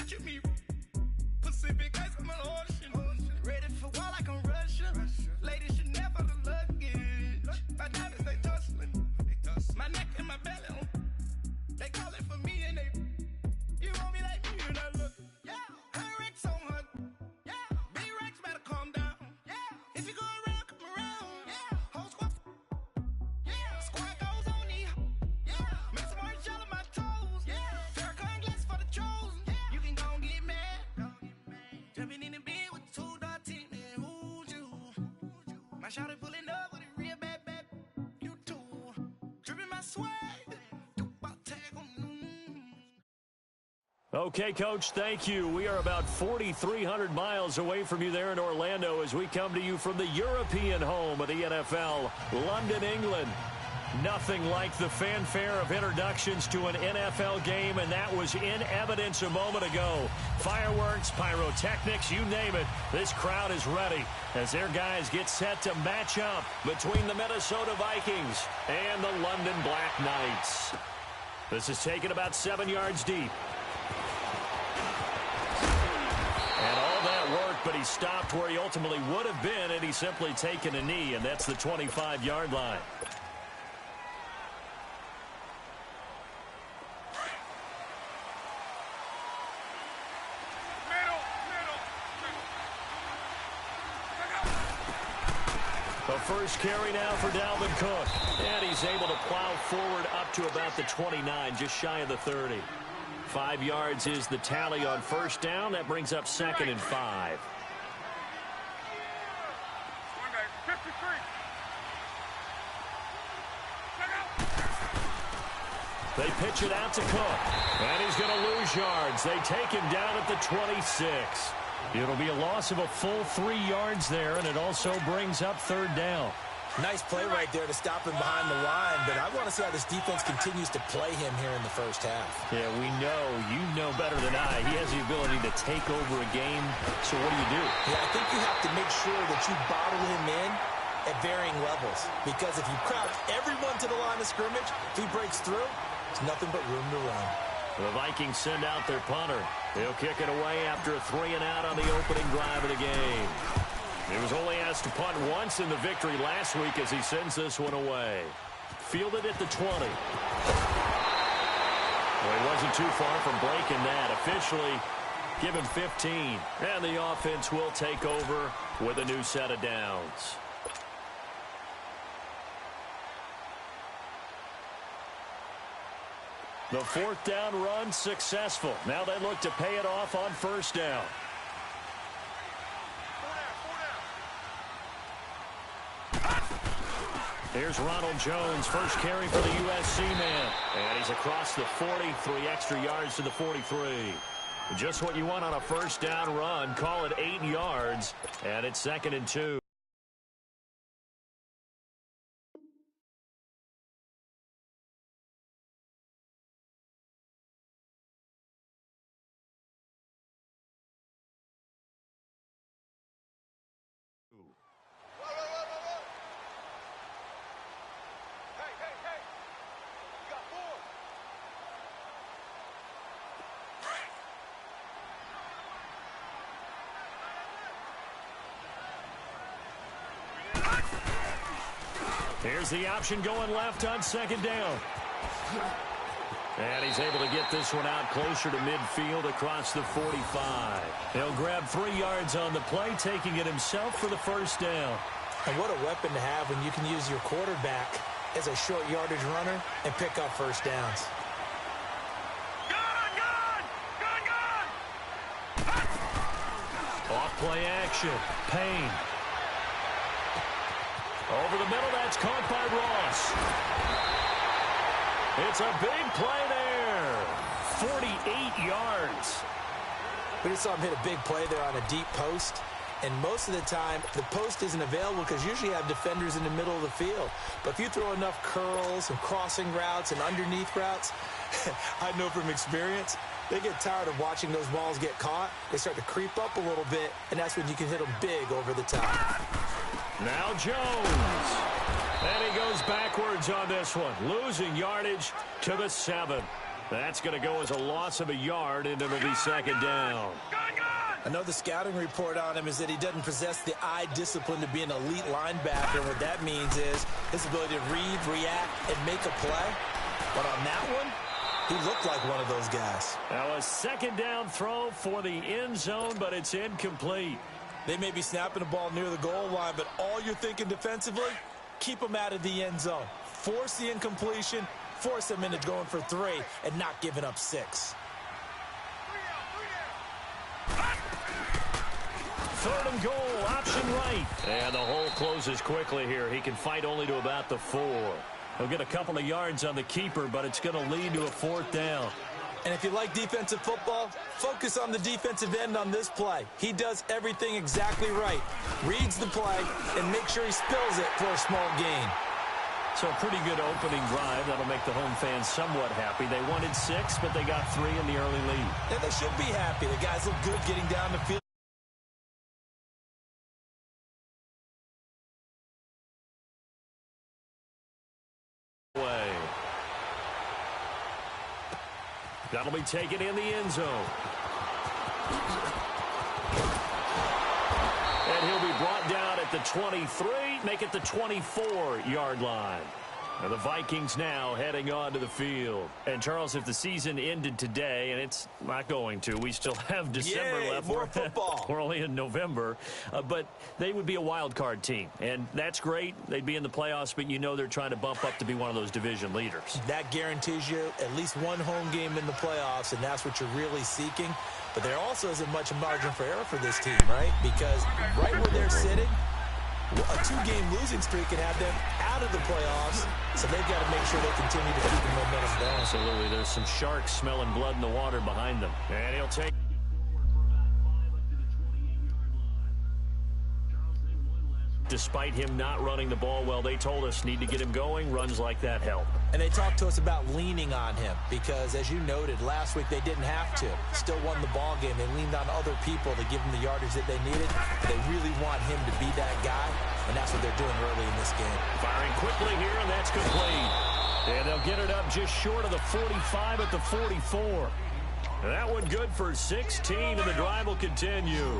Picture me, Pacific ice on the ocean. Ready for war like I'm Russia. Ladies should never the luggage. My diamonds, they tussling. My neck and my belly, they call it for me and they. You want me like me and I look. Yeah, her Rex on her. Yeah, B-Rex better calm down. Yeah, if you go around, come around. Yeah, whole squad. Yeah, squad goes on me. Yeah, make some orange gel on my toes. Yeah, Farrakhan glass for the chosen. Yeah, you can go and get mad. Jumping in the bed with 2 dark teeth, man, who's you? My shawty pulling up with a real bad, you too. Dripping my swag. Okay, Coach, thank you. We are about 4,300 miles away from you there in Orlando as we come to you from the European home of the NFL, London, England. Nothing like the fanfare of introductions to an NFL game, and that was in evidence a moment ago. Fireworks, pyrotechnics, you name it. This crowd is ready as their guys get set to match up between the Minnesota Vikings and the London Black Knights. This is taken about 7 yards deep. And all that work, but he stopped where he ultimately would have been, and he's simply taken a knee, and that's the 25-yard line. The first carry now for Dalvin Cook, and he's able to plow forward up to about the 29, just shy of the 30. 5 yards is the tally on first down. That brings up 2nd and 5. They pitch it out to Cook, and he's going to lose yards. They take him down at the 26. It'll be a loss of a full 3 yards there, and it also brings up 3rd down. Nice play right there to stop him behind the line, but I want to see how this defense continues to play him here in the first half. Yeah, we know. You know better than I. He has the ability to take over a game, so what do? Yeah, I think you have to make sure that you bottle him in at varying levels, because if you crowd everyone to the line of scrimmage, if he breaks through, it's nothing but room to run. The Vikings send out their punter. He'll kick it away after a 3-and-out on the opening drive of the game. He was only asked to punt once in the victory last week as he sends this one away. Fielded at the 20. Well, he wasn't too far from breaking that. Officially, give him 15. And the offense will take over with a new set of downs. The 4th down run successful. Now they look to pay it off on first down. Here's Ronald Jones, first carry for the USC man. And he's across the 40, 3 extra yards to the 43. Just what you want on a first down run. Call it 8 yards, and it's 2nd and 2. Here's the option going left on 2nd down. And he's able to get this one out closer to midfield across the 45. He'll grab 3 yards on the play, taking it himself for the first down. And what a weapon to have when you can use your quarterback as a short yardage runner and pick up first downs. Off play action. Payne. Over the middle, that's caught by Ross. It's a big play there. 48 yards. We just saw him hit a big play there on a deep post. And most of the time, the post isn't available because usually you have defenders in the middle of the field. But if you throw enough curls and crossing routes and underneath routes, I know from experience, they get tired of watching those balls get caught. They start to creep up a little bit, and that's when you can hit them big over the top. Now Jones. And he goes backwards on this one, losing yardage to the 7. That's going to go as a loss of a yard, and it'll be second down. I know the scouting report on him is that he doesn't possess the eye discipline to be an elite linebacker. What that means is his ability to read, react, and make a play. But on that one, he looked like one of those guys. Now a second down throw for the end zone, but it's incomplete. They may be snapping the ball near the goal line, but all you're thinking defensively, keep them out of the end zone. Force the incompletion, force them into going for 3, and not giving up 6. Third and goal, option right. And the hole closes quickly here. He can fight only to about the 4. He'll get a couple of yards on the keeper, but it's going to lead to a 4th down. And if you like defensive football, focus on the defensive end on this play. He does everything exactly right. Reads the play and make sure he spills it for a small gain. So a pretty good opening drive. That'll make the home fans somewhat happy. They wanted 6, but they got 3 in the early lead. And they should be happy. The guys look good getting down the field. That'll be taken in the end zone. And he'll be brought down at the 23, make it the 24-yard line. And the Vikings now heading onto the field. And, Charles, if the season ended today, and it's not going to, we still have December left. More football. We're only in November. But they would be a wild card team. And that's great. They'd be in the playoffs, but you know they're trying to bump up to be one of those division leaders. That guarantees you at least one home game in the playoffs, and that's what you're really seeking. But there also isn't much margin for error for this team, right? Because right where they're sitting, a 2-game losing streak can have them out of the playoffs, so they've got to make sure they continue to keep the momentum down. Absolutely. There's some sharks smelling blood in the water behind them. And he'll take... Despite him not running the ball well, they told us need to get him going. Runs like that help. And they talked to us about leaning on him because, as you noted, last week they didn't have to. Still won the ball game. They leaned on other people to give them the yardage that they needed. They really want him to be that guy, and that's what they're doing early in this game. Firing quickly here, and that's complete. And they'll get it up just short of the 45 at the 44. And that one good for 16, and the drive will continue.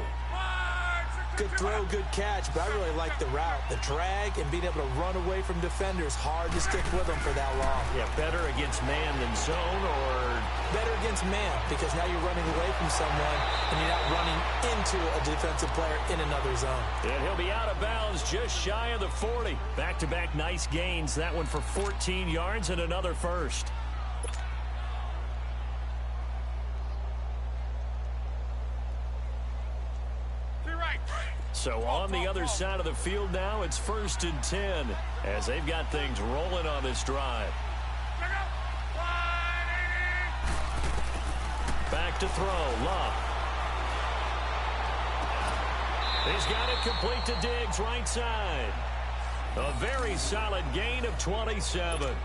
Good throw, good catch, but I really like the route. The drag and being able to run away from defenders, hard to stick with them for that long. Yeah, better against man than zone, or... Better against man, because now you're running away from someone and you're not running into a defensive player in another zone. And he'll be out of bounds just shy of the 40. Back-to-back nice gains. That one for 14 yards and another first. So on the other side of the field now, it's 1st and 10 as they've got things rolling on this drive. Back to throw, Love. He's got it complete to Diggs, right side. A very solid gain of 27.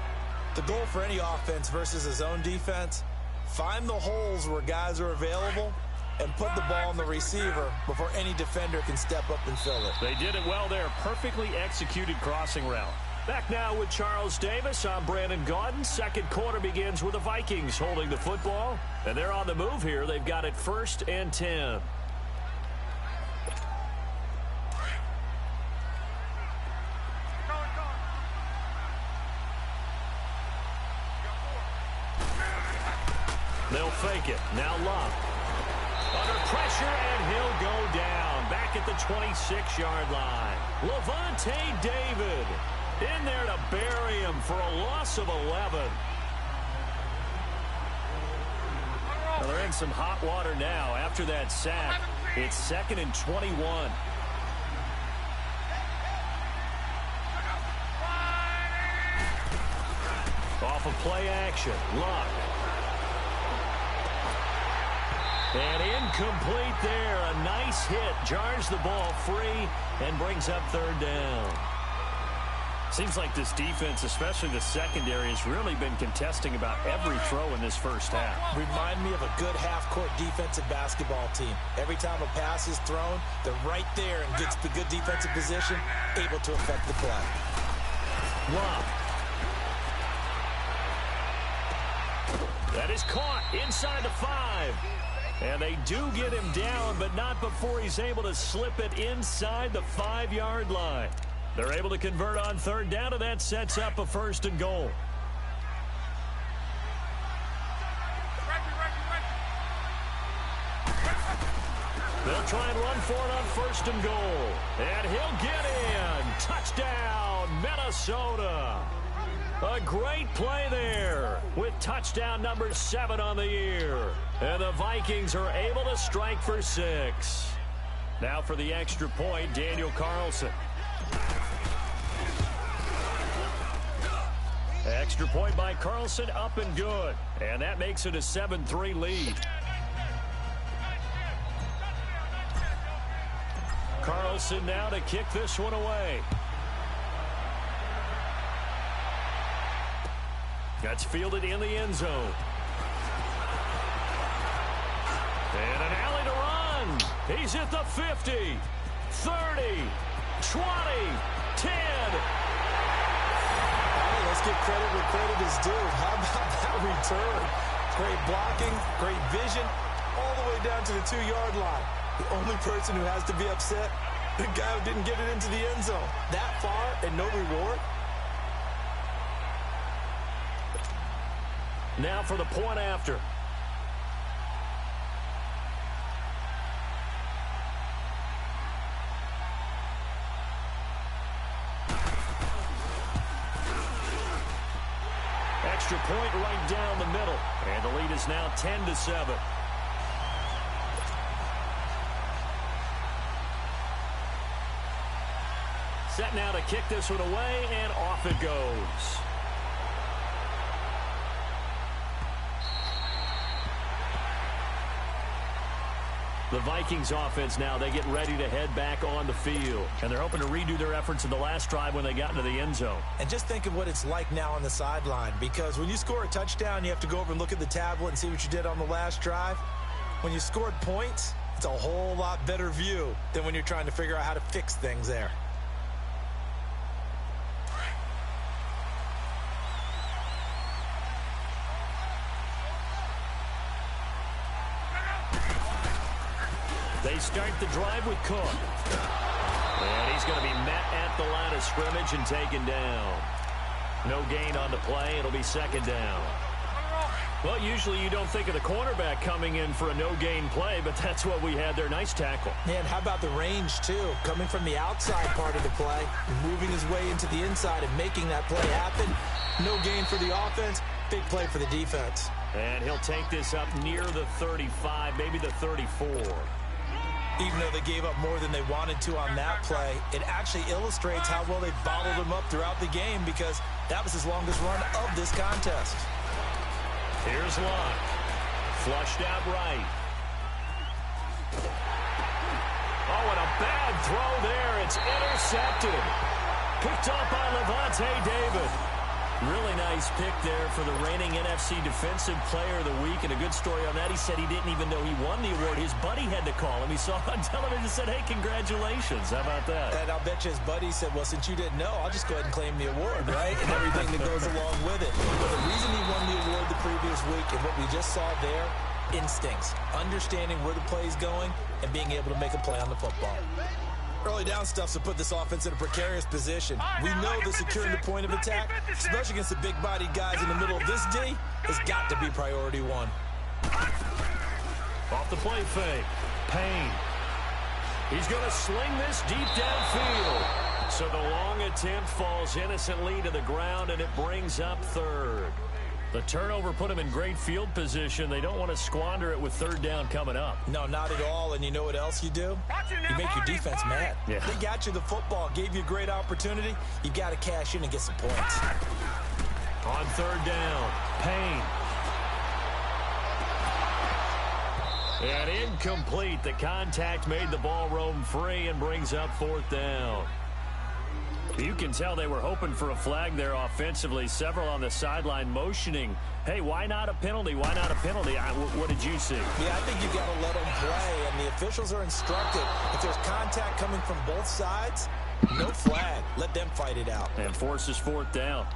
The goal for any offense versus a zone defense, find the holes where guys are available and put the ball on the receiver before any defender can step up and fill it. They did it well there. Perfectly executed crossing route. Back now with Charles Davis. I'm Brandon Gaudin. Second quarter begins with the Vikings holding the football. And they're on the move here. They've got it 1st and 10. They'll fake it. Now Love. Under pressure, and he'll go down. Back at the 26-yard line. Levante David in there to bury him for a loss of 11. Well, they're in some hot water now after that sack. It's 2nd and 21. Off of play action. Luck. And incomplete there. A nice hit. Jars the ball free and brings up 3rd down. Seems like this defense, especially the secondary, has really been contesting about every throw in this first half. Remind me of a good half-court defensive basketball team. Every time a pass is thrown, they're right there and gets the good defensive position, able to affect the play. Wow. That is caught inside the 5. And they do get him down, but not before he's able to slip it inside the 5-yard line. They're able to convert on third down, and that sets up a 1st and goal. They'll try and run for it on 1st and goal. And he'll get in. Touchdown, Minnesota. A great play there with touchdown number 7 on the year. And the Vikings are able to strike for 6. Now for the extra point, Daniel Carlson. Extra point by Carlson, up and good. And that makes it a 7-3 lead. Carlson now to kick this one away. That's fielded in the end zone. And an alley to run. He's at the 50, 30, 20, 10. Hey, let's give credit where credit is due. How about that return? Great blocking, great vision, all the way down to the 2-yard line. The only person who has to be upset, the guy who didn't get it into the end zone. That far and no reward. Now for the point after. Extra point right down the middle. And the lead is now 10-7. Set now to kick this one away, and off it goes. The Vikings offense now, they get ready to head back on the field. And they're hoping to redo their efforts in the last drive when they got into the end zone. And just think of what it's like now on the sideline. Because when you score a touchdown, you have to go over and look at the tablet and see what you did on the last drive. When you scored points, it's a whole lot better view than when you're trying to figure out how to fix things there. They start the drive with Cook. And he's going to be met at the line of scrimmage and taken down. No gain on the play. It'll be 2nd down. Well, usually you don't think of the cornerback coming in for a no-gain play, but that's what we had there. Nice tackle. And how about the range, too? Coming from the outside part of the play, moving his way into the inside and making that play happen. No gain for the offense. Big play for the defense. And he'll take this up near the 35, maybe the 34. Even though they gave up more than they wanted to on that play, it actually illustrates how well they bottled him up throughout the game because that was his longest run of this contest. Here's Luck. Flushed out right. Oh, and a bad throw there. It's intercepted. Picked up by Levante David. Really nice pick there for the reigning NFC Defensive Player of the Week. And a good story on that. He said he didn't even know he won the award. His buddy had to call him. He saw it on television and said, hey, congratulations. How about that? And I'll bet you his buddy said, well, since you didn't know, I'll just go ahead and claim the award, right? And everything that goes along with it. But the reason he won the award the previous week and what we just saw there, instincts, understanding where the play is going, and being able to make a play on the football. Early down stuffs to put this offense in a precarious position. We know that securing the point of attack, especially against the big-bodied guys in the middle of this D, has got to be priority 1. Off the play fake. Payne. He's going to sling this deep downfield. So the long attempt falls innocently to the ground, and it brings up 3rd. The turnover put him in great field position. They don't want to squander it with 3rd down coming up. No, not at all. And you know what else you do? You make your defense mad. Yeah. They got you the football, gave you a great opportunity. You got to cash in and get some points. On 3rd down, Payne. And incomplete. The contact made the ball roam free and brings up 4th down. You can tell they were hoping for a flag there offensively. Several on the sideline motioning, hey, why not a penalty? Why not a penalty? What did you see? Yeah, I think you got to let them play, and the officials are instructed. If there's contact coming from both sides, no flag. Let them fight it out. And forces 4th down.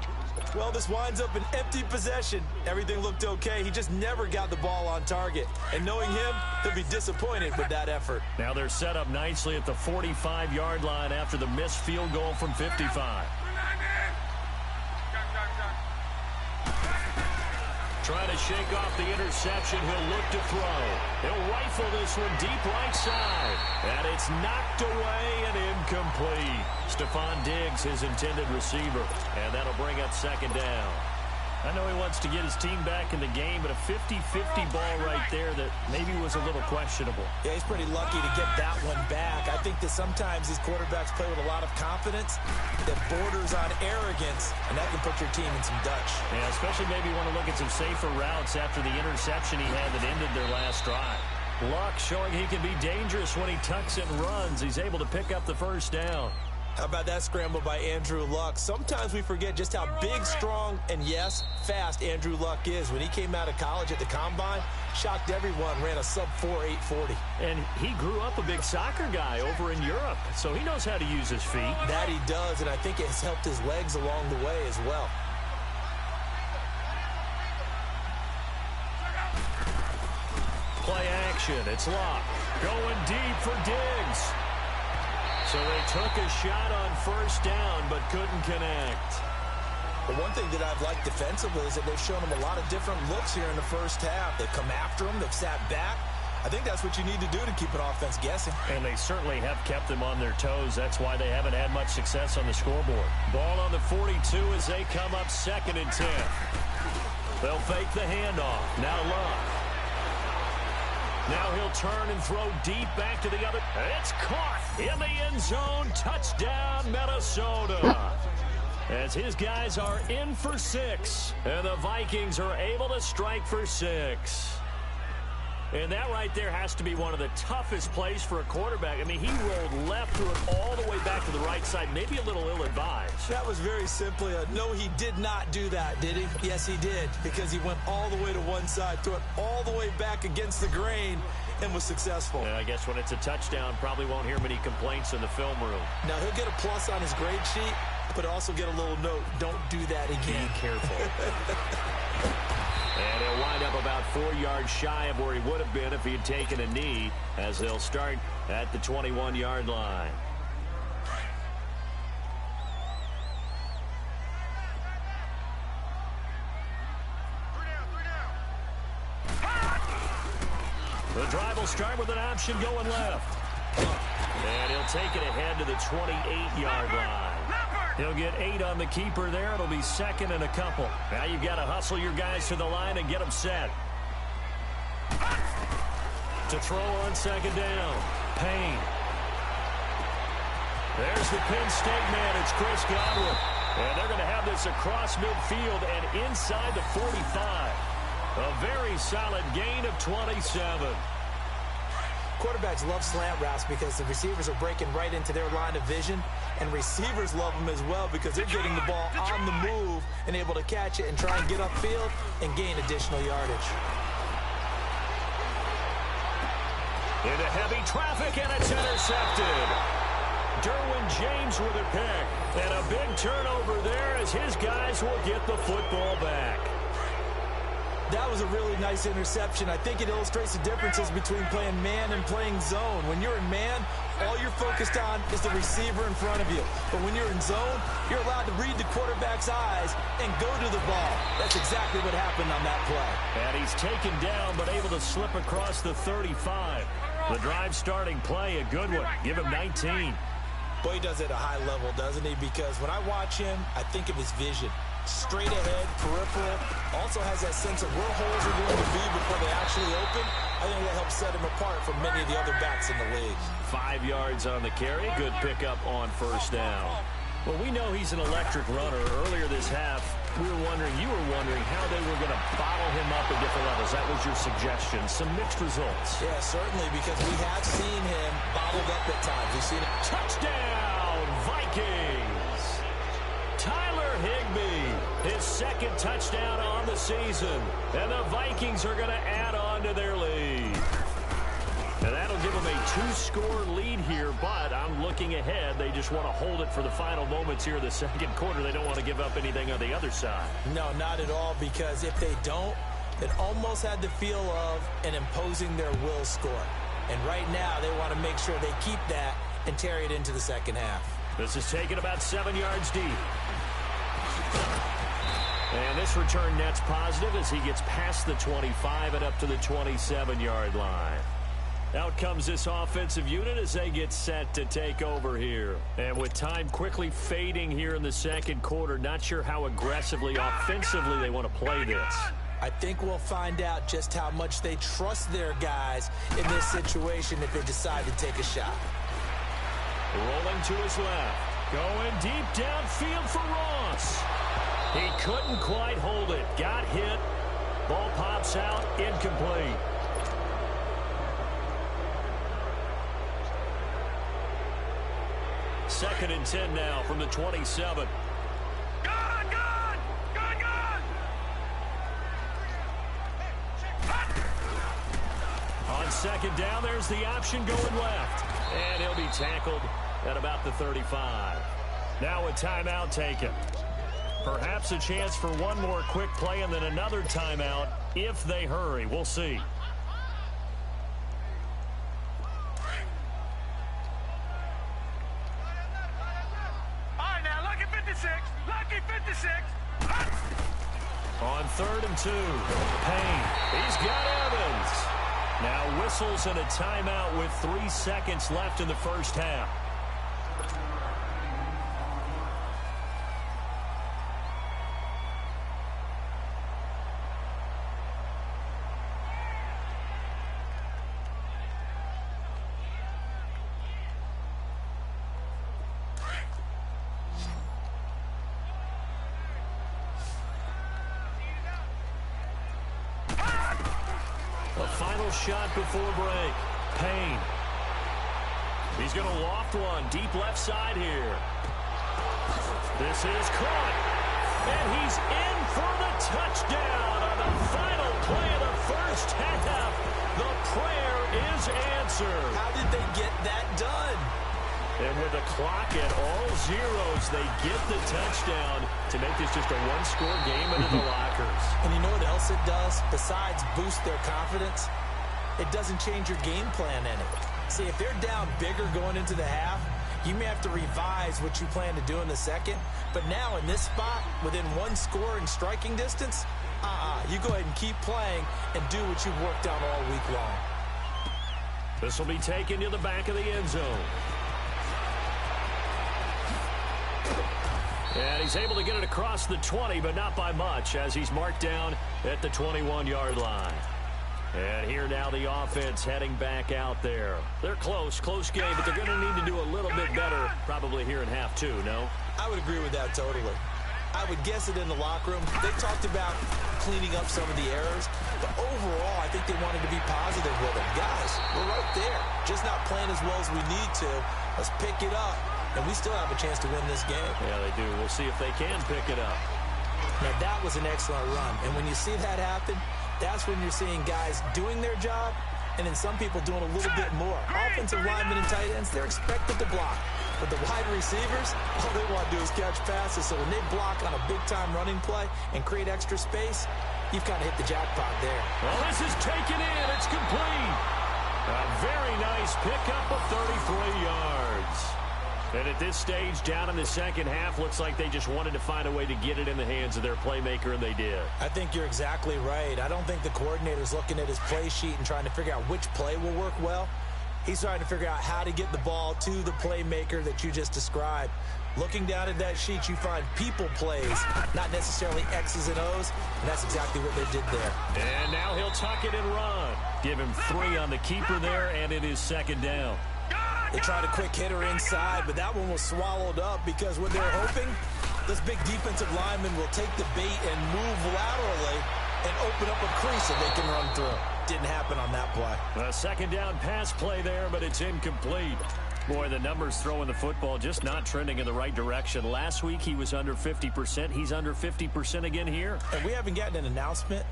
Well, this winds up an empty possession. Everything looked okay. He just never got the ball on target. And knowing him, he'll be disappointed with that effort. Now they're set up nicely at the 45-yard line after the missed field goal from 55. Trying to shake off the interception. He'll look to throw. He'll rifle this one deep right side. And it's knocked away and incomplete. Stephon Diggs, his intended receiver. And that'll bring up second down. I know he wants to get his team back in the game, but a 50-50 ball right there that maybe was a little questionable. Yeah, he's pretty lucky to get that one back. I think that sometimes these quarterbacks play with a lot of confidence that borders on arrogance, and that can put your team in some Dutch. Yeah, especially maybe you want to look at some safer routes after the interception he had that ended their last drive. Luck showing he can be dangerous when he tucks and runs. He's able to pick up the first down. How about that scramble by Andrew Luck? Sometimes we forget just how big, strong, and yes, fast Andrew Luck is. When he came out of college at the Combine, shocked everyone, ran a sub-4 840. And he grew up a big soccer guy over in Europe, so he knows how to use his feet. That he does, and I think it has helped his legs along the way as well. Play action, it's Luck. Going deep for Diggs. So they took a shot on first down, but couldn't connect. The one thing that I've liked defensively is that they've shown him a lot of different looks here in the first half. They've come after him. They've sat back. I think that's what you need to do to keep an offense guessing. And they certainly have kept them on their toes. That's why they haven't had much success on the scoreboard. Ball on the 42 as they come up 2nd and 10. They'll fake the handoff. Now Luck. Now he'll turn and throw deep back to the other. It's caught in the end zone. Touchdown, Minnesota. As his guys are in for 6. And the Vikings are able to strike for 6. And that right there has to be one of the toughest plays for a quarterback. I mean, he rolled left, threw it all the way back to the right side. Maybe a little ill-advised. That was very simply a no, he did not do that, did he? Yes, he did, because he went all the way to one side, threw it all the way back against the grain, and was successful. And I guess when it's a touchdown, probably won't hear many complaints in the film room. Now, he'll get a plus on his grade sheet, but also get a little note, don't do that again. Be careful. And he'll wind up about 4 yards shy of where he would have been if he had taken a knee, as they'll start at the 21-yard line. The drive will start with an option going left. And he'll take it ahead to the 28-yard line. He'll get 8 on the keeper there. It'll be 2nd and a couple. Now you've got to hustle your guys to the line and get them set. To throw on 2nd down. Payne. There's the Penn State man. It's Chris Godwin. And they're going to have this across midfield and inside the 45. A very solid gain of 27. Quarterbacks love slant routes because the receivers are breaking right into their line of vision, and receivers love them as well because they're getting the ball on the move and able to catch it and try and get upfield and gain additional yardage. Into heavy traffic, and it's intercepted. Derwin James with a pick, and a big turnover there as his guys will get the football back. That was a really nice interception. I think it illustrates the differences between playing man and playing zone. When you're in man, all you're focused on is the receiver in front of you. But when you're in zone, you're allowed to read the quarterback's eyes and go to the ball. That's exactly what happened on that play. And he's taken down but able to slip across the 35. The drive starting play, a good one. Give him 19. Boy, he does it at a high level, doesn't he? Because when I watch him, I think of his vision. Straight ahead, peripheral, also has that sense of where holes are going to be before they actually open. I think that helps set him apart from many of the other backs in the league. 5 yards on the carry. Good pickup on first down. Well, we know he's an electric runner. Earlier this half, you were wondering how they were going to bottle him up at different levels. That was your suggestion. Some mixed results. Yeah, certainly, because we have seen him bottled up at times. We've seen him. Touchdown, Vikings! Tyler Higbee, his 2nd touchdown on the season. And the Vikings are going to add on to their lead. And that'll give them a two-score lead here, but I'm looking ahead. They just want to hold it for the final moments here in the second quarter. They don't want to give up anything on the other side. No, not at all, because if they don't, it almost had the feel of an imposing their will score. And right now, they want to make sure they keep that and carry it into the second half. This is taken about 7 yards deep. And this return net's positive as he gets past the 25 and up to the 27-yard line. Out comes this offensive unit as they get set to take over here. And with time quickly fading here in the second quarter, not sure how aggressively, offensively they want to play this. I think we'll find out just how much they trust their guys in this situation if they decide to take a shot. Rolling to his left. Going deep downfield for Ross. He couldn't quite hold it. Got hit. Ball pops out. Incomplete. Second and 10 now from the 27. On second down, there's the option going left. And he'll be tackled at about the 35. Now a timeout taken. Perhaps a chance for one more quick play and then another timeout if they hurry. We'll see. All right, now, lucky 56. Lucky 56. On 3rd and 2. Payne. He's got Evans. Now whistles and a timeout with 3 seconds left in the first half. Final shot before break. Payne. He's going to loft one deep left side here. This is caught. And he's in for the touchdown on the final play of the first half. The prayer is answered. How did they get that done? And with the clock at all zeros, they get the touchdown to make this just a one-score game into the lockers. And you know what else it does? Besides boost their confidence, it doesn't change your game plan any. See, if they're down bigger going into the half, you may have to revise what you plan to do in the second. But now in this spot, within one score and striking distance, you go ahead and keep playing and do what you've worked on all week long. This will be taken to the back of the end zone. And he's able to get it across the 20, but not by much, as he's marked down at the 21-yard line. And here now the offense heading back out there. They're close game, but they're going to need to do a little bit better probably here in half two, no? I would agree with that totally. I would guess it in the locker room. They talked about cleaning up some of the errors, but overall, I think they wanted to be positive with them. Guys, we're right there. Just not playing as well as we need to. Let's pick it up. And we still have a chance to win this game. Yeah, they do. We'll see if they can pick it up. Now, that was an excellent run. And when you see that happen, that's when you're seeing guys doing their job and then some people doing a little bit more. Offensive linemen and tight ends, they're expected to block. But the wide receivers, all they want to do is catch passes. So when they block on a big-time running play and create extra space, you've kind of hit the jackpot there. Well, this is taken in. It's complete. A very nice pickup of 33 yards. And at this stage, down in the second half, looks like they just wanted to find a way to get it in the hands of their playmaker, and they did. I think you're exactly right. I don't think the coordinator's looking at his play sheet and trying to figure out which play will work well. He's trying to figure out how to get the ball to the playmaker that you just described. Looking down at that sheet, you find people plays, not necessarily X's and O's, and that's exactly what they did there. And now he'll tuck it and run. Give him 3 on the keeper there, and it is second down. They tried a quick hitter inside, but that one was swallowed up because what they're hoping, this big defensive lineman will take the bait and move laterally and open up a crease that they can run through. Didn't happen on that play. A second down pass play there, but it's incomplete. Boy, the numbers throwing the football just not trending in the right direction. Last week he was under 50%. He's under 50% again here. And we haven't gotten an announcement,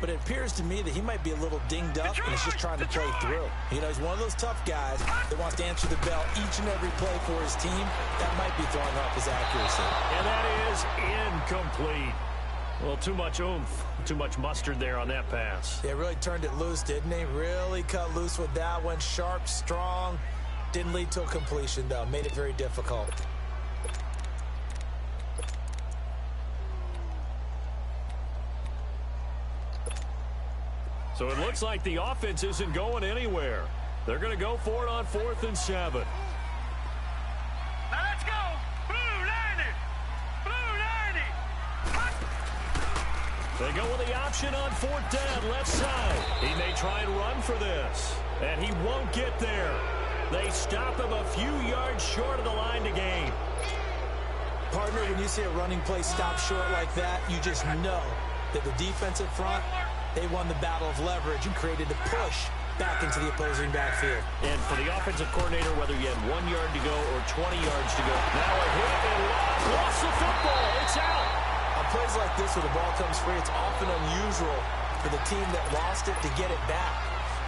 but it appears to me that he might be a little dinged up and he's just trying to play through. You know, he's one of those tough guys that wants to answer the bell each and every play for his team. That might be throwing off his accuracy. And that is incomplete. Well, too much oomph, too much mustard there on that pass. Yeah, really turned it loose, didn't he? Really cut loose with that one. Sharp, strong. Didn't lead to a completion, though. Made it very difficult. So it looks like the offense isn't going anywhere. They're going to go for it on 4th and 7. Now let's go. Blue 90. Blue 90. They go with the option on 4th down, left side. He may try and run for this, and he won't get there. They stop him a few yards short of the line to gain. Partner, when you see a running play stop short like that, you just know that the defensive front, they won the battle of leverage and created a push back into the opposing backfield. And for the offensive coordinator, whether you had 1 yard to go or 20 yards to go, now a hit and lost the football. It's out. On plays like this where the ball comes free, it's often unusual for the team that lost it to get it back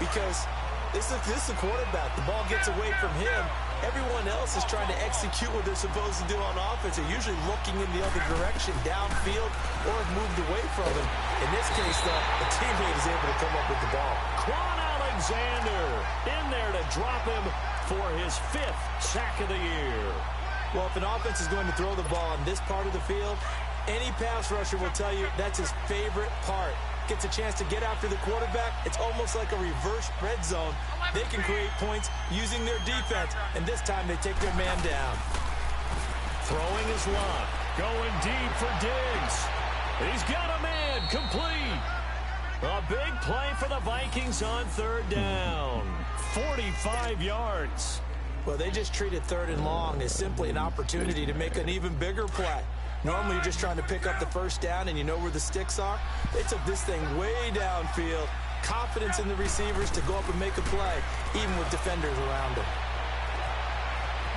because this is the quarterback. The ball gets away from him. Everyone else is trying to execute what they're supposed to do on offense. They're usually looking in the other direction, downfield, or have moved away from him. In this case, though, the teammate is able to come up with the ball. Quan Alexander in there to drop him for his 5th sack of the year. Well, if an offense is going to throw the ball on this part of the field, any pass rusher will tell you that's his favorite part. Gets a chance to get after the quarterback. It's almost like a reverse red zone. They can create points using their defense, and this time they take their man down. Throwing his lock, going deep for Diggs. He's got a man, complete. A big play for the Vikings on 3rd down. 45 yards. Well, they just treated 3rd and long as simply an opportunity to make an even bigger play. Normally, you're just trying to pick up the 1st down and you know where the sticks are. They took this thing way downfield. Confidence in the receivers to go up and make a play, even with defenders around him.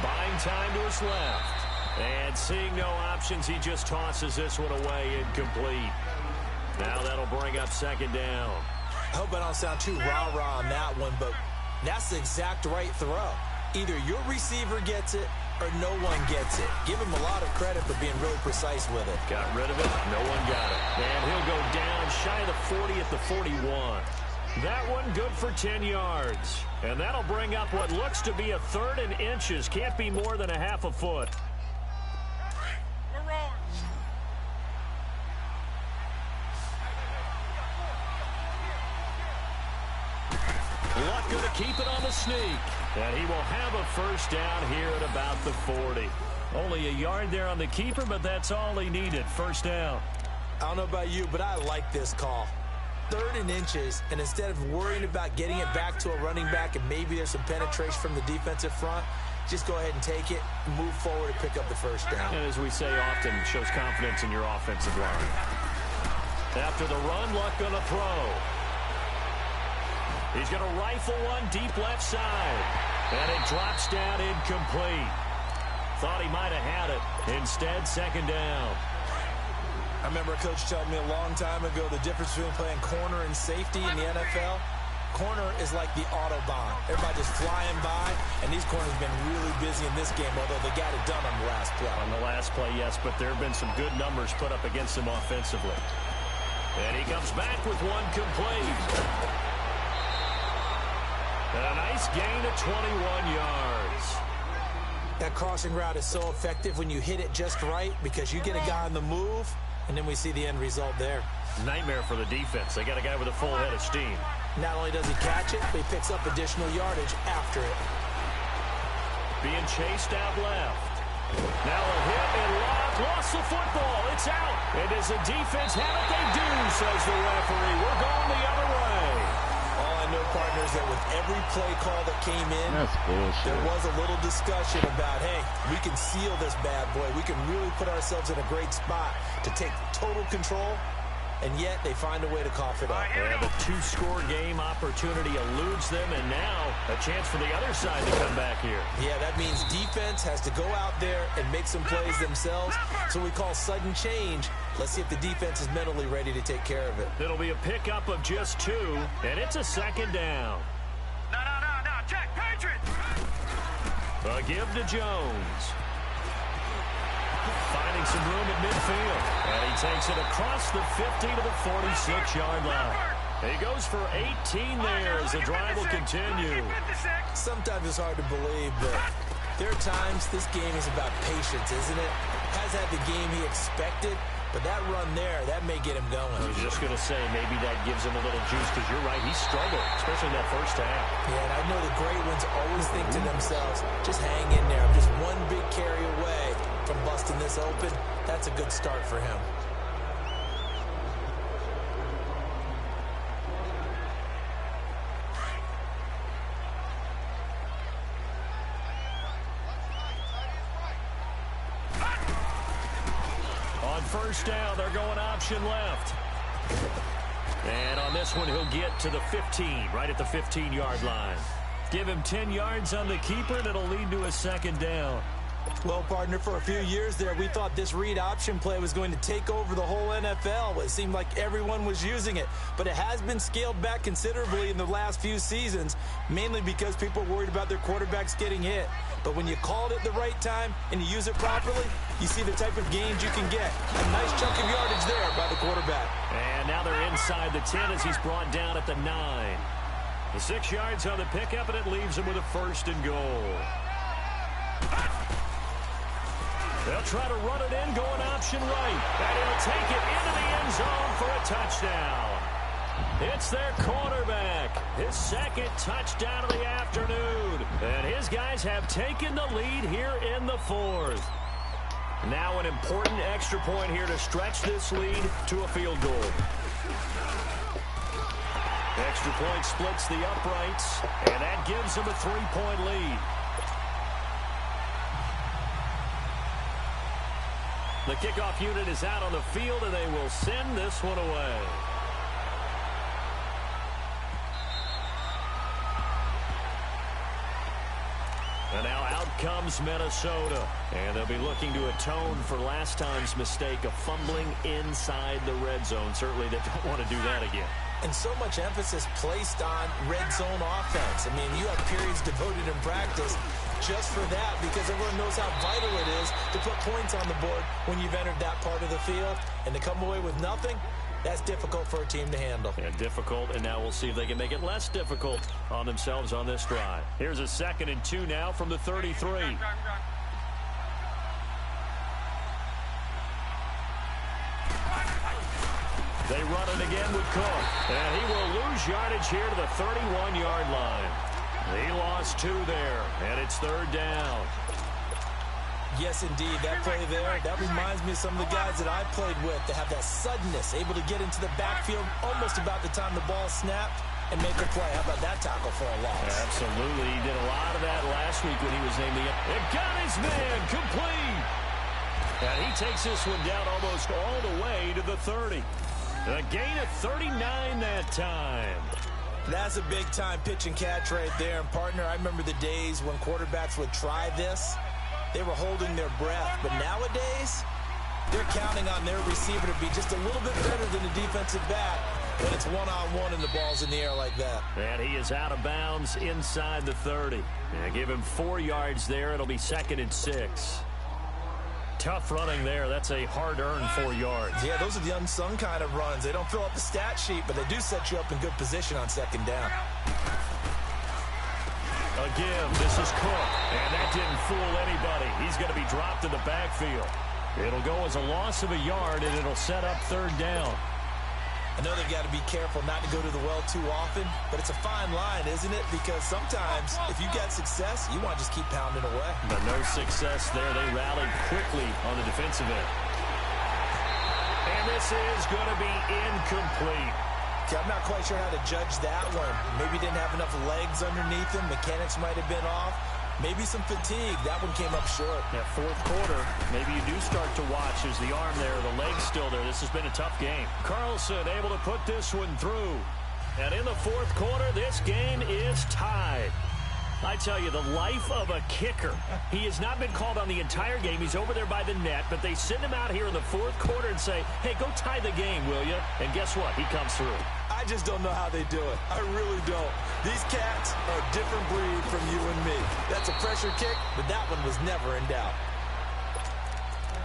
Buying time to his left. And seeing no options, he just tosses this one away, incomplete. Now that'll bring up 2nd down. I hope I don't sound too rah-rah on that one, but that's the exact right throw. Either your receiver gets it or no one gets it. Give him a lot of credit for being really precise with it. Got rid of it. No one got it. And he'll go down shy of the 40 at the 41. That one good for 10 yards. And that'll bring up what looks to be a 3rd and inches. Can't be more than a half a foot. We're rolling. Luck going to keep it on the sneak. And he will have a 1st down here at about the 40. Only a yard there on the keeper, but that's all he needed. 1st down. I don't know about you, but I like this call. 3rd and inches, and instead of worrying about getting it back to a running back and maybe there's some penetration from the defensive front, just go ahead and take it, move forward, and pick up the 1st down. And as we say often, it shows confidence in your offensive line. After the run, Luck going to throw. He's going to rifle one deep left side. And it drops down incomplete. Thought he might have had it. Instead, 2nd down. I remember a coach telling me a long time ago the difference between playing corner and safety in the NFL. Corner is like the Autobahn. Everybody just flying by, and these corners have been really busy in this game, although they got it done on the last play. On the last play, yes, but there have been some good numbers put up against him offensively. And he comes back with one complete. And a nice gain of 21 yards. That crossing route is so effective when you hit it just right because you get a guy on the move, and then we see the end result there. Nightmare for the defense. They got a guy with a full head of steam. Not only does he catch it, but he picks up additional yardage after it. Being chased out left. Now a hit and lost the football. It's out. And does the defense have it? They do, says the referee. We're going the other way. All I know, partners, that with every play call that came in, there was a little discussion about, hey, we can seal this bad boy. We can really put ourselves in a great spot to take total control. and yet they find a way to cough it up. And the two-score game opportunity eludes them, and now a chance for the other side to come back here. Yeah, that means defense has to go out there and make some plays themselves. So we call sudden change. Let's see if the defense is mentally ready to take care of it. It'll be a pickup of just 2, and it's a second down. No, check, Patriots! A give to Jones. Finding some room at midfield. And he takes it across the 50 to the 46-yard line. He goes for 18 there as the drive will continue. Sometimes it's hard to believe, but there are times this game is about patience, isn't it? Has had the game he expected, but that run there, that may get him going. I was just going to say, maybe that gives him a little juice, because you're right, he struggled, especially in that first half. Yeah, and I know the great ones always think to themselves, just hang in there. I'm just one big carry away from busting this open. That's a good start for him. On first down, they're going option left. And on this one, he'll get to the 15, right at the 15-yard line. Give him 10 yards on the keeper, and it'll lead to a second down. Well, partner, for a few years there, we thought this read option play was going to take over the whole NFL. It seemed like everyone was using it, but it has been scaled back considerably in the last few seasons, mainly because people are worried about their quarterbacks getting hit. But when you call it at the right time and you use it properly, you see the type of gains you can get. A nice chunk of yardage there by the quarterback. And now they're inside the 10 as he's brought down at the 9. The 6 yards on the pickup, and it leaves him with a first and goal. They'll try to run it in, going option right. And he'll take it into the end zone for a touchdown. It's their quarterback. His second touchdown of the afternoon. And his guys have taken the lead here in the 4th. Now an important extra point here to stretch this lead to a field goal. Extra point splits the uprights, and that gives them a 3-point lead. The kickoff unit is out on the field, and they will send this one away. And now out comes Minnesota. And they'll be looking to atone for last time's mistake of fumbling inside the red zone. Certainly they don't want to do that again. And so much emphasis placed on red zone offense. I mean, you have periods devoted in practice just for that, because everyone knows how vital it is to put points on the board when you've entered that part of the field. And to come away with nothing, that's difficult for a team to handle. Yeah, difficult, and now we'll see if they can make it less difficult on themselves on this drive. Here's a 2nd and 2 now from the 33. They run it again with Cook, and he will lose yardage here to the 31-yard line. He lost 2 there, and it's 3rd down. Yes, indeed. That play there, that reminds me of some of the guys that I played with that have that suddenness, able to get into the backfield almost about the time the ball snapped and make a play. How about that tackle for a loss? Absolutely. He did a lot of that last week when he was named the... It got his man complete. And he takes this one down almost all the way to the 30. A gain of 39 that time. That's a big-time pitch and catch right there. And, partner, I remember the days when quarterbacks would try this. They were holding their breath. But nowadays, they're counting on their receiver to be just a little bit better than the defensive back when it's one-on-one and the ball's in the air like that. And he is out of bounds inside the 30. And give him 4 yards there. It'll be 2nd and 6. Tough running there. That's a hard-earned 4 yards. Yeah, those are the unsung kind of runs. They don't fill up the stat sheet, but they do set you up in good position on 2nd down. Again, this is Cook, and that didn't fool anybody. He's going to be dropped in the backfield. It'll go as a loss of a yard, and it'll set up 3rd down. I know they've got to be careful not to go to the well too often, but it's a fine line, isn't it? Because sometimes, if you got success, you want to just keep pounding away. But no success there. They rallied quickly on the defensive end. And this is going to be incomplete. I'm not quite sure how to judge that one. Maybe didn't have enough legs underneath him. Mechanics might have been off. Maybe some fatigue. That one came up short. That fourth quarter, maybe you do start to watch as the arm there, the leg's still there. This has been a tough game. Carlson able to put this one through. And in the fourth quarter, this game is tied. I tell you, the life of a kicker. He has not been called on the entire game. He's over there by the net, but they send him out here in the fourth quarter and say, hey, go tie the game, will you? And guess what? He comes through. I just don't know how they do it. I really don't. These cats are a different breed from you and me. That's a pressure kick, but that one was never in doubt.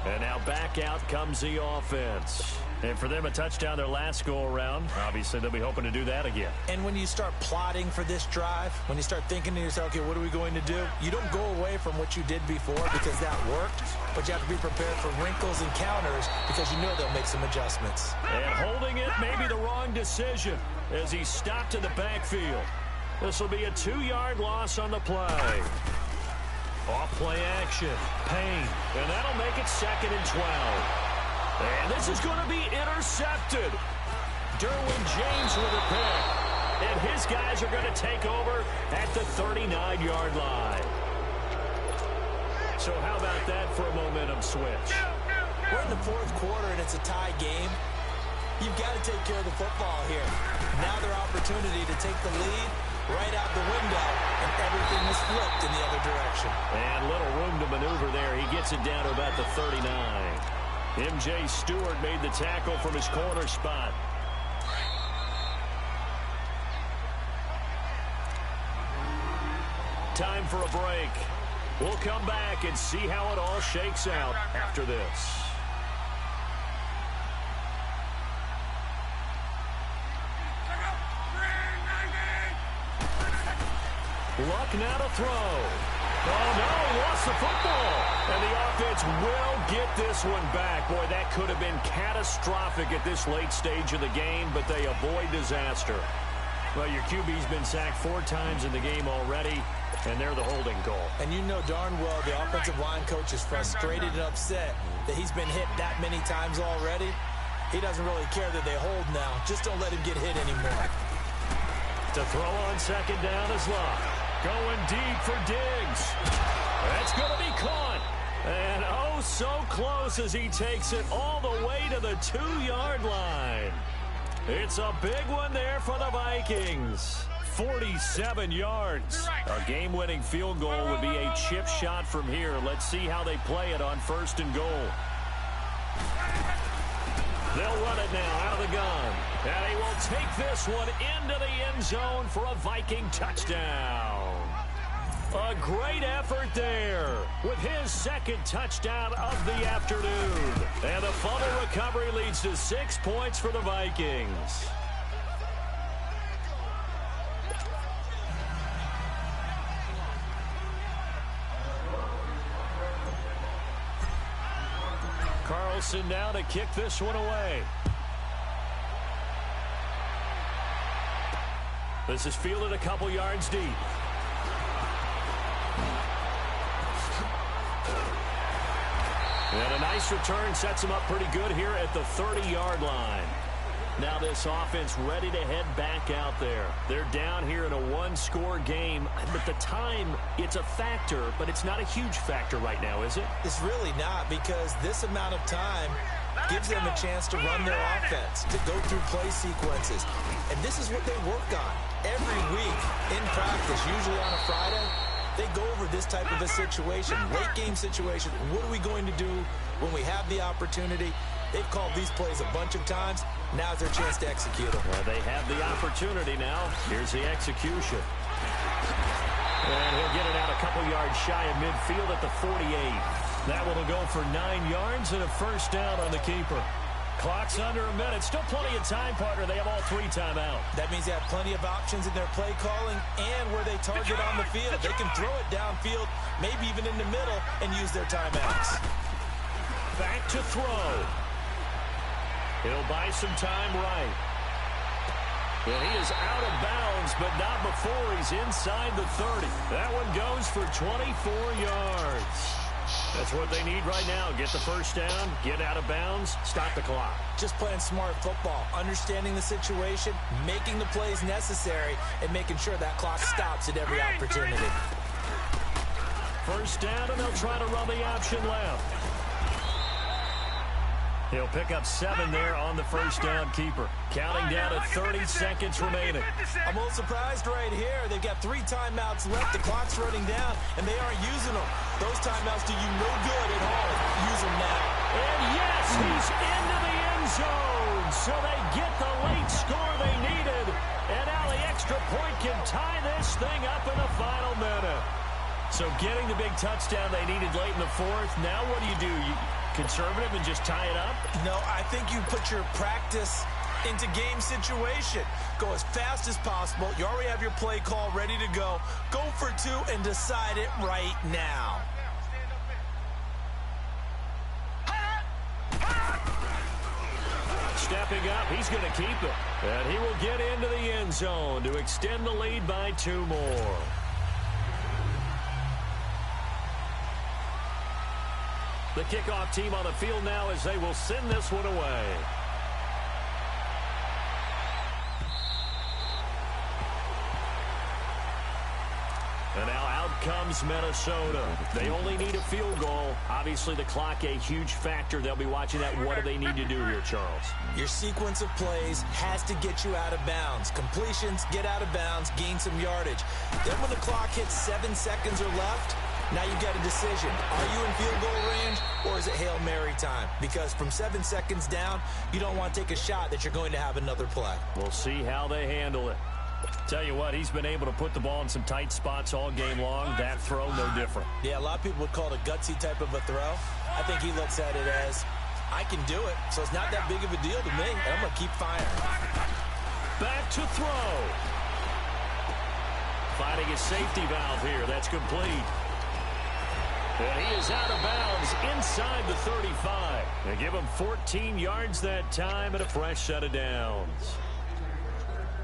And now back out comes the offense. And for them, a touchdown their last go-around. Obviously, they'll be hoping to do that again. And when you start plotting for this drive, when you start thinking to yourself, okay, what are we going to do? You don't go away from what you did before because that worked, but you have to be prepared for wrinkles and counters because you know they'll make some adjustments. And holding it may be the wrong decision as he stopped in the backfield. This will be a 2-yard loss on the play. Off play action. Payne. And that'll make it 2nd and 12. And this is going to be intercepted. Derwin James with a pick. And his guys are going to take over at the 39-yard line. So how about that for a momentum switch? We're in the fourth quarter and it's a tie game. You've got to take care of the football here. Now their opportunity to take the lead right out the window, and everything is flipped in the other direction. And little room to maneuver there. He gets it down to about the 39. M.J. Stewart made the tackle from his corner spot. Time for a break. We'll come back and see how it all shakes out after this. Luck now to throw. Oh, no, he lost the football. And the offense will get this one back. Boy, that could have been catastrophic at this late stage of the game, but they avoid disaster. Well, your QB's been sacked 4 times in the game already, and they're the holding goal. And you know darn well the offensive line coach is frustrated and upset that he's been hit that many times already. He doesn't really care that they hold now. Just don't let him get hit anymore. To throw on 2nd down is Luck. Going deep for Diggs. That's going to be caught. And oh, so close as he takes it all the way to the 2-yard line. It's a big one there for the Vikings. 47 yards. A game-winning field goal would be a chip shot from here. Let's see how they play it on 1st and goal. They'll run it now out of the gun. And he will take this one into the end zone for a Viking touchdown. A great effort there with his 2nd touchdown of the afternoon. And the fumble recovery leads to 6 points for the Vikings. Carlson now to kick this one away. This is fielded a couple yards deep. And a nice return sets him up pretty good here at the 30-yard line. Now this offense ready to head back out there. They're down here in a 1-score game. But the time, it's a factor, but it's not a huge factor right now, is it? It's really not, because this amount of time gives them a chance to run their offense, to go through play sequences. And this is what they work on every week in practice, usually on a Friday. They go over this type of a situation, late game situation. What are we going to do when we have the opportunity? They've called these plays a bunch of times. Now's their chance to execute them. Well, they have the opportunity now. Here's the execution. And he'll get it out a couple yards shy of midfield at the 48. That one will go for 9 yards and a 1st down on the keeper. Clock's under a minute. Still plenty of time, partner. They have all 3 timeouts. That means they have plenty of options in their play calling and where they target on the field. They can throw it downfield, maybe even in the middle, and use their timeouts. Back to throw. He'll buy some time right. And he is out of bounds, but not before he's inside the 30. That one goes for 24 yards. That's what they need right now. Get the 1st down, get out of bounds, stop the clock. Just playing smart football, understanding the situation, making the plays necessary, and making sure that clock stops at every opportunity. First down, and they'll try to run the option left. He'll pick up 7 there on the first down keeper. Counting down to 30 seconds remaining. I'm a little surprised right here. They've got 3 timeouts left. The clock's running down, and they aren't using them. Those timeouts do you no good at home. Use them now. And yes, he's into the end zone. So they get the late score they needed. And now the extra point can tie this thing up in the final minute. So getting the big touchdown they needed late in the fourth. Now what do? You conservative and just tie it up? No, I think you put your practice into game situation. Go as fast as possible. You already have your play call ready to go. Go for 2 and decide it right now. Stepping up, he's going to keep it. And he will get into the end zone to extend the lead by 2 more. The kickoff team on the field now as they will send this one away. And now out comes Minnesota. They only need a field goal. Obviously, the clock a huge factor. They'll be watching that. What do they need to do here, Charles? Your sequence of plays has to get you out of bounds. Completions, get out of bounds, gain some yardage. Then when the clock hits 7 seconds or left, now you get a decision. Are you in field goal range, or is it Hail Mary time? Because from 7 seconds down, you don't want to take a shot that you're going to have another play. We'll see how they handle it. Tell you what, he's been able to put the ball in some tight spots all game long. That throw, no different. Yeah, a lot of people would call it a gutsy type of a throw. I think he looks at it as, I can do it, so it's not that big of a deal to me, and I'm going to keep firing. Back to throw. Finding his safety valve here. That's complete. And he is out of bounds inside the 35. They give him 14 yards that time and a fresh set of downs.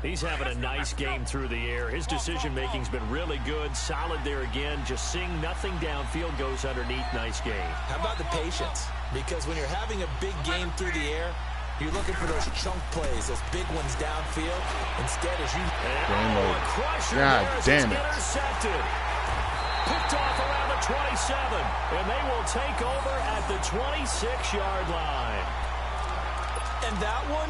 He's having a nice game through the air. His decision-making's been really good. Solid there again. Just seeing nothing downfield goes underneath. Nice game. How about the patience? Because when you're having a big game through the air, you're looking for those chunk plays, those big ones downfield. Instead, as you... a crusher God damn it. Intercepted. Picked off around the 27, and they will take over at the 26-yard line. And that one,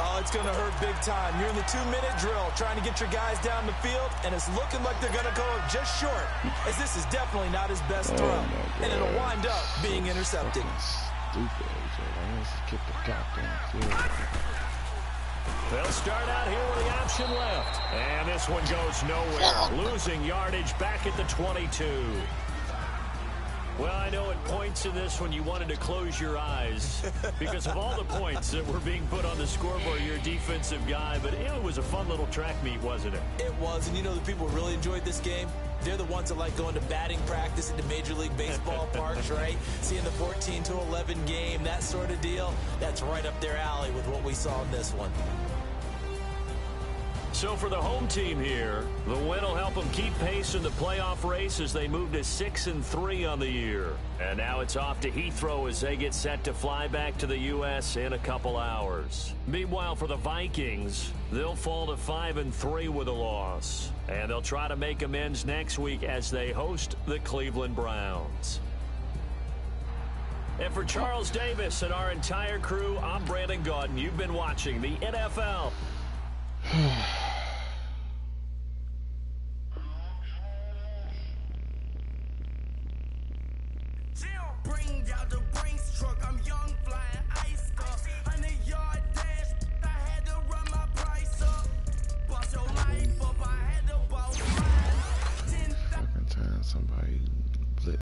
oh, it's going to hurt big time. You're in the 2-minute drill trying to get your guys down the field, and it's looking like they're going to go just short, as this is definitely not his best throw. And it'll wind up being intercepted. Stupid. Let's kick the goddamn field. They'll start out here with the option left. And this one goes nowhere. Losing yardage back at the 22. Well, I know at points in this one you wanted to close your eyes because of all the points that were being put on the scoreboard. You're a defensive guy, but it was a fun little track meet, wasn't it? It was, and you know the people who really enjoyed this game? They're the ones that like going to batting practice at the Major League Baseball parks, right? Seeing the 14-11 game, that sort of deal. That's right up their alley with what we saw in this one. So for the home team here, the win will help them keep pace in the playoff race as they move to 6-3 on the year. And now it's off to Heathrow as they get set to fly back to the U.S. in a couple hours. Meanwhile, for the Vikings, they'll fall to 5-3 with a loss. And they'll try to make amends next week as they host the Cleveland Browns. And for Charles Davis and our entire crew, I'm Brandon Gaudin. You've been watching the NFL. Bring out the Brinks truck, I'm young flying.